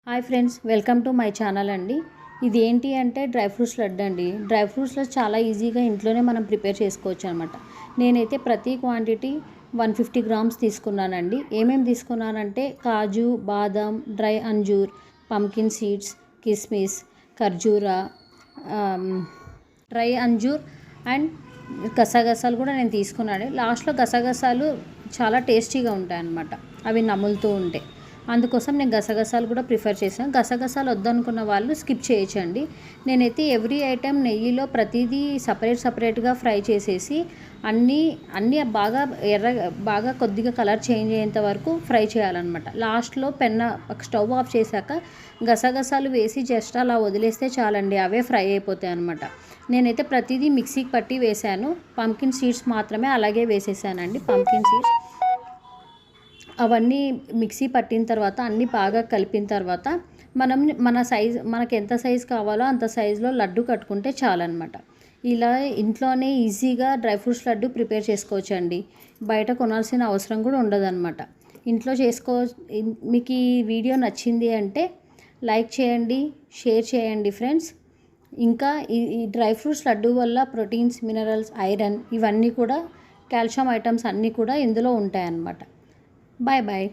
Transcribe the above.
Hi friends, welcome to my channel అండి. ఇది ఏంటి అంటే డ్రై ఫ్రూట్స్ లడ్డు అండి. డ్రై ఫ్రూట్స్లో చాలా ఈజీగా ఇంట్లోనే మనం ప్రిపేర్ చేసుకోవచ్చు అనమాట. నేనైతే ప్రతి క్వాంటిటీ 150 గ్రామ్స్ తీసుకున్నానండి. ఏమేమి తీసుకున్నానంటే కాజు, బాదం, డ్రై అంజూర్, పంకిన్ సీడ్స్, కిస్మిస్, ఖర్జూరా, డ్రై అంజూర్ అండ్ గసగసాలు కూడా నేను తీసుకున్నాను. లాస్ట్లో గసగసాలు చాలా టేస్టీగా ఉంటాయి అన్నమాట, అవి నములుతూ ఉంటే. అందుకోసం నేను గసగసాలు కూడా ప్రిఫర్ చేశాను. గసగసాలు వద్దనుకున్న వాళ్ళు స్కిప్ చేయొచ్చండి. నేనైతే ఎవ్రీ ఐటెం నెయ్యిలో ప్రతిదీ సపరేట్గా ఫ్రై చేసేసి అన్నీ బాగా కొద్దిగా కలర్ చేంజ్ అయ్యేంత వరకు ఫ్రై చేయాలన్నమాట. లాస్ట్లో స్టవ్ ఆఫ్ చేశాక గసగసాలు వేసి జస్ట్ అలా వదిలేస్తే చాలండి, అవే ఫ్రై అయిపోతాయి అన్నమాట. నేనైతే ప్రతిదీ మిక్సీకి పట్టి వేశాను. పంకిన్ సీడ్స్ మాత్రమే అలాగే వేసేసానండి. పంకిన్ సీడ్స్ అవన్నీ మిక్సీ పట్టిన తర్వాత అన్నీ బాగా కలిపిన తర్వాత మనకి ఎంత సైజు కావాలో అంత సైజులో లడ్డు కట్టుకుంటే చాలన్నమాట. ఇలా ఇంట్లోనే ఈజీగా డ్రై ఫ్రూట్స్ లడ్డు ప్రిపేర్ చేసుకోవచ్చండి. బయట కొనాల్సిన అవసరం కూడా ఉండదన్నమాట. ఇంట్లో మీకు ఈ వీడియో నచ్చింది అంటే లైక్ చేయండి, షేర్ చేయండి ఫ్రెండ్స్. ఇంకా ఈ డ్రై ఫ్రూట్స్ లడ్డు వల్ల ప్రోటీన్స్, మినరల్స్, ఐరన్ ఇవన్నీ కూడా, కాల్షియం ఐటమ్స్ అన్నీ కూడా ఇందులో ఉంటాయన్నమాట. Bye bye.